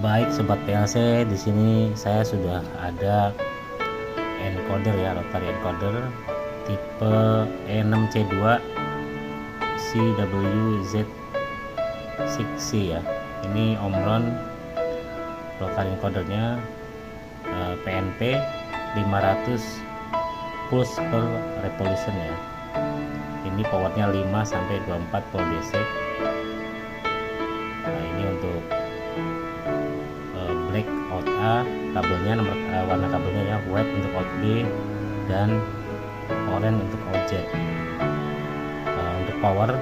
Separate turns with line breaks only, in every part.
Baik sobat PLC, di sini saya sudah ada encoder ya, rotary encoder tipe E6C2 CWZ6C ya. Ini Omron rotary encodernya PNP 500 pulse per revolution ya. Ini powernya 5 sampai 24 volt DC. Nah, ini untuk black out A, kabelnya warna kabelnya ya, white untuk out B dan orange untuk out Z. Untuk power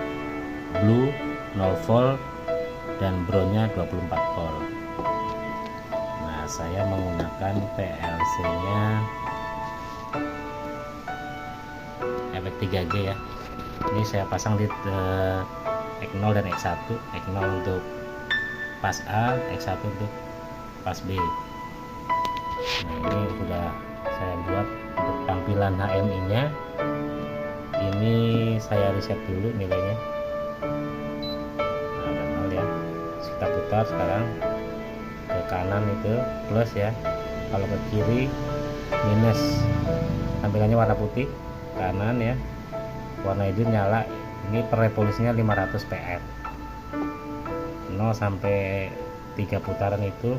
blue 0 volt dan brownnya 24 volt. Nah, saya menggunakan PLC nya efek 3G ya. Ini saya pasang di X0 dan X1. X0 untuk pas A, X1 untuk pas B. Nah, ini sudah saya buat untuk tampilan HMI nya. Ini saya reset dulu nilainya. Nah, ada 0 ya. Kita putar sekarang ke kanan itu plus ya, kalau ke kiri minus. Tampilannya warna putih kanan ya, warna hijau nyala. Ini per revolusinya 500 PR. 0 sampai 3 putaran itu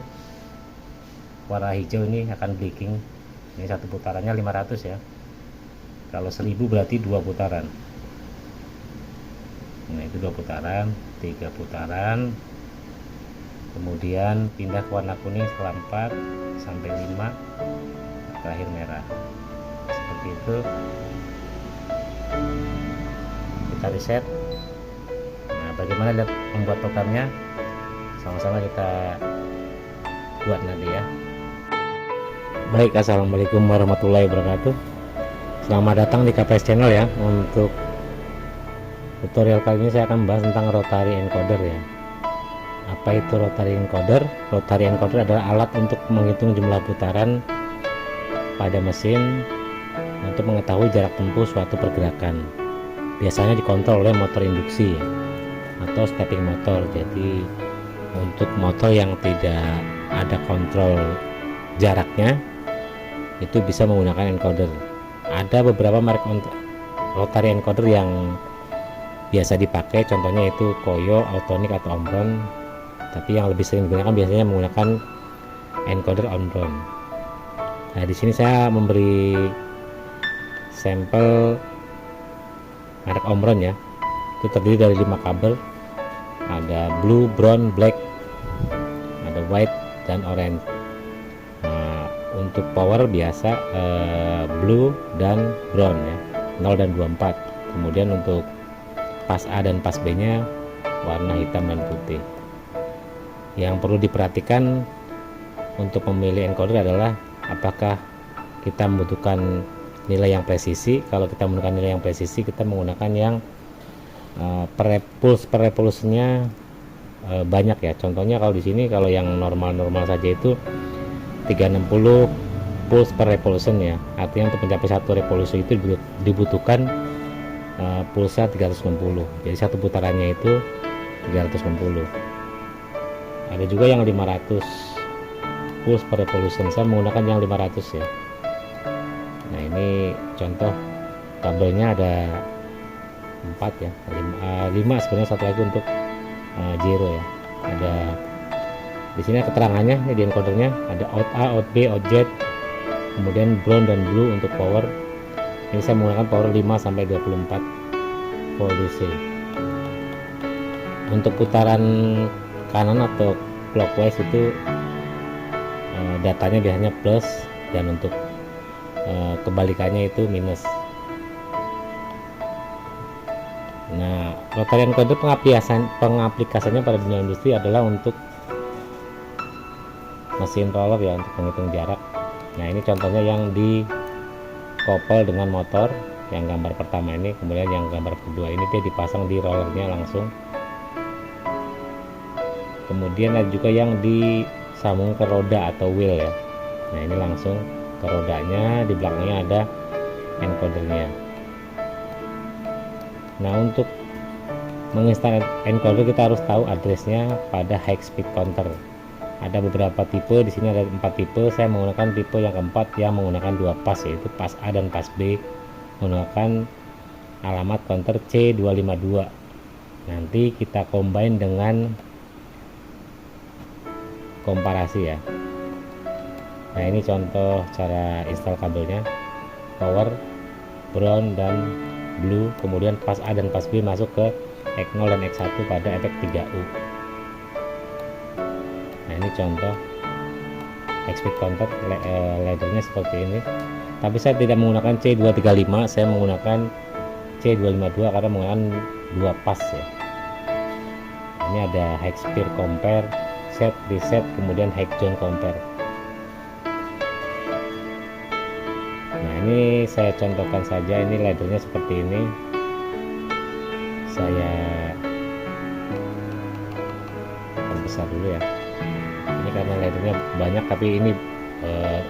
warna hijau ini akan blinking. Ini satu putarannya 500 ya. Kalau 1000 berarti 2 putaran. Nah, itu 2 putaran, 3 putaran. Kemudian pindah ke warna kuning setelah 4 sampai 5, terakhir merah. Seperti itu. Kita reset. Nah, bagaimana lihat membuat programnya? Sama-sama kita buat nanti ya. Baik, assalamualaikum warahmatullahi wabarakatuh. Selamat datang di KPS Channel ya. Untuk tutorial kali ini saya akan membahas tentang rotary encoder ya. Apa itu rotary encoder? Rotary encoder adalah alat untuk menghitung jumlah putaran pada mesin untuk mengetahui jarak tempuh suatu pergerakan. Biasanya dikontrol oleh motor induksi ya, atau stepping motor. Jadi untuk motor yang tidak ada kontrol jaraknya itu bisa menggunakan encoder. Ada beberapa merek rotary encoder yang biasa dipakai, contohnya itu Koyo, Autonix atau Omron. Tapi yang lebih sering digunakan biasanya menggunakan encoder Omron. Nah, di sini saya memberi sampel merek Omron ya. Itu terdiri dari 5 kabel. Ada blue, brown, black, ada white dan orange. Nah, untuk power biasa blue dan brown ya, 0 dan 24. Kemudian untuk pas A dan pas B nya warna hitam dan putih. Yang perlu diperhatikan untuk memilih encoder adalah apakah kita membutuhkan nilai yang presisi. Kalau kita menggunakan nilai yang presisi, kita menggunakan yang pulse per revolusinya banyak ya. Contohnya kalau di sini, kalau yang normal-normal saja itu 360 pulse per revolution ya. Artinya untuk mencapai satu revolusi itu dibutuhkan pulsa 360. Jadi satu putarannya itu 360. Ada juga yang 500 pulse per revolution. Saya menggunakan yang 500 ya. Nah, ini contoh kabelnya ada 4 ya, 5 sebenarnya, satu lagi untuk zero ya. Ada di sini keterangannya di encodernya, ada out A, out B, out Z, kemudian brown dan blue untuk power. Ini saya menggunakan power 5 sampai 24 volt DC. Untuk putaran kanan atau clockwise itu datanya biasanya plus, dan untuk kebalikannya itu minus. Nah, rotary encoder pengaplikasiannya pada dunia industri adalah untuk mesin roller ya, untuk menghitung jarak. Nah, ini contohnya yang di couple dengan motor, yang gambar pertama ini. Kemudian yang gambar kedua ini dia dipasang di rollernya langsung. Kemudian ada juga yang disambung ke roda atau wheel ya. Nah, ini langsung ke rodanya, di belakangnya ada encodernya. Nah, untuk menginstal encoder kita harus tahu addressnya pada high speed counter. Ada beberapa tipe, di sini ada 4 tipe. Saya menggunakan tipe yang keempat yang menggunakan 2 pas, yaitu pas A dan pas B, menggunakan alamat counter C252. Nanti kita combine dengan komparasi ya. Nah, ini contoh cara install kabelnya, power, brown dan blue, kemudian pas A dan pas B masuk ke X0 dan X1 pada efek 3U. Nah, ini contoh X-speed counter, laddernya seperti ini, tapi saya tidak menggunakan C235, saya menggunakan C252 karena menggunakan 2 pas ya. Ini ada high speed compare, set, reset, kemudian high zone compare. Nah, ini saya contohkan saja, ini laddernya seperti ini. Saya perbesar dulu ya. Ini karena laddernya banyak, tapi ini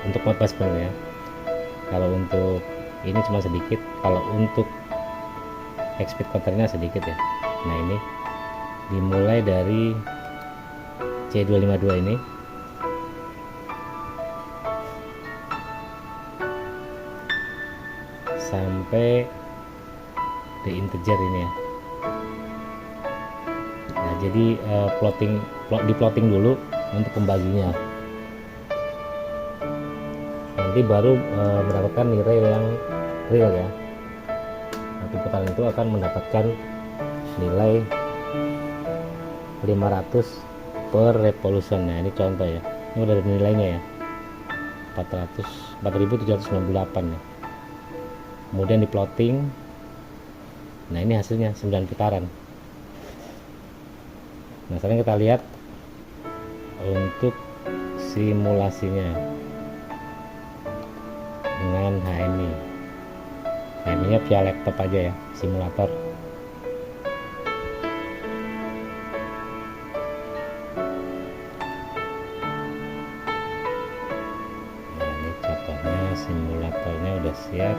untuk mode sebenarnya. Kalau untuk ini cuma sedikit, kalau untuk X-speed counternya sedikit ya. Nah, ini dimulai dari C252 ini sampai the integer ini ya. Nah, jadi plotting dulu untuk pembaginya, nanti baru mendapatkan nilai yang real ya. Nanti putaran itu akan mendapatkan nilai 500 per revolution. Nah, ini contoh ya, ini udah ada nilainya ya, 4798 ya. Kemudian di plotting, nah ini hasilnya 9 putaran. Nah, sekarang kita lihat untuk simulasinya dengan HMI. HMI nya via laptop aja ya, simulator. Nah, ini contohnya, simulatornya udah siap.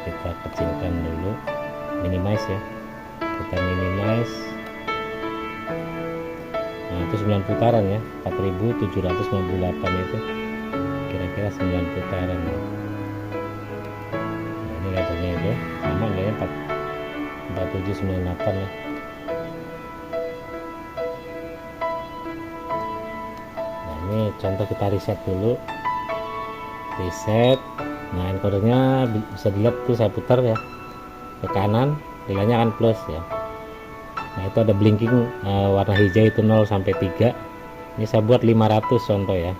Kita kecilkan dulu, minimize ya, kita minimize. Nah, itu 9 putaran ya, 4798 itu kira-kira 9 putaran ya. Nah, ini levelnya itu sama nilainya 4798 ya. Nah, ini contoh kita reset dulu, reset. Nah, encodernya bisa dilihat tuh, saya putar ya ke kanan, nilainya akan plus ya. Nah, itu ada blinking warna hijau itu 0 sampai 3. Ini saya buat 500 contoh ya,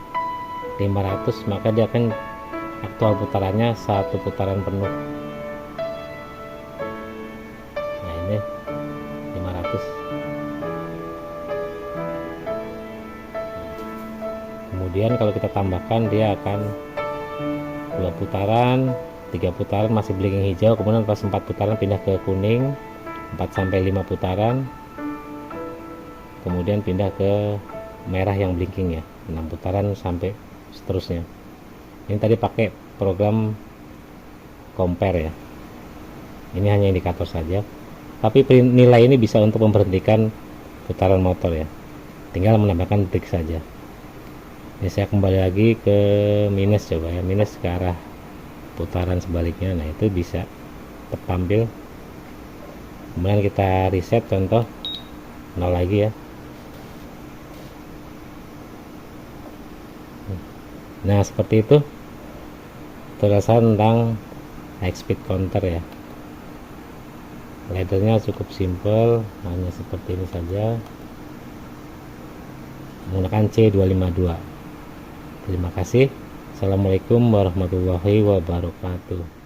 500, maka dia akan aktual putarannya 1 putaran penuh. Nah, ini 500. Kemudian kalau kita tambahkan, dia akan 2 putaran, 3 putaran masih blinking hijau, kemudian pas 4 putaran pindah ke kuning, 4 sampai 5 putaran, kemudian pindah ke merah yang blinking ya, 6 putaran sampai seterusnya. Ini tadi pakai program compare ya. Ini hanya indikator saja, tapi nilai ini bisa untuk memberhentikan putaran motor ya, tinggal menambahkan detik saja. Ini saya kembali lagi ke minus, coba ya, minus ke arah putaran sebaliknya. Nah, itu bisa tertampil. Kemudian kita reset, contoh 0 lagi ya. Nah, seperti itu tulisan tentang X-speed counter ya. Laddernya cukup simple, hanya seperti ini saja, menggunakan C252. Terima kasih. Assalamualaikum warahmatullahi wabarakatuh.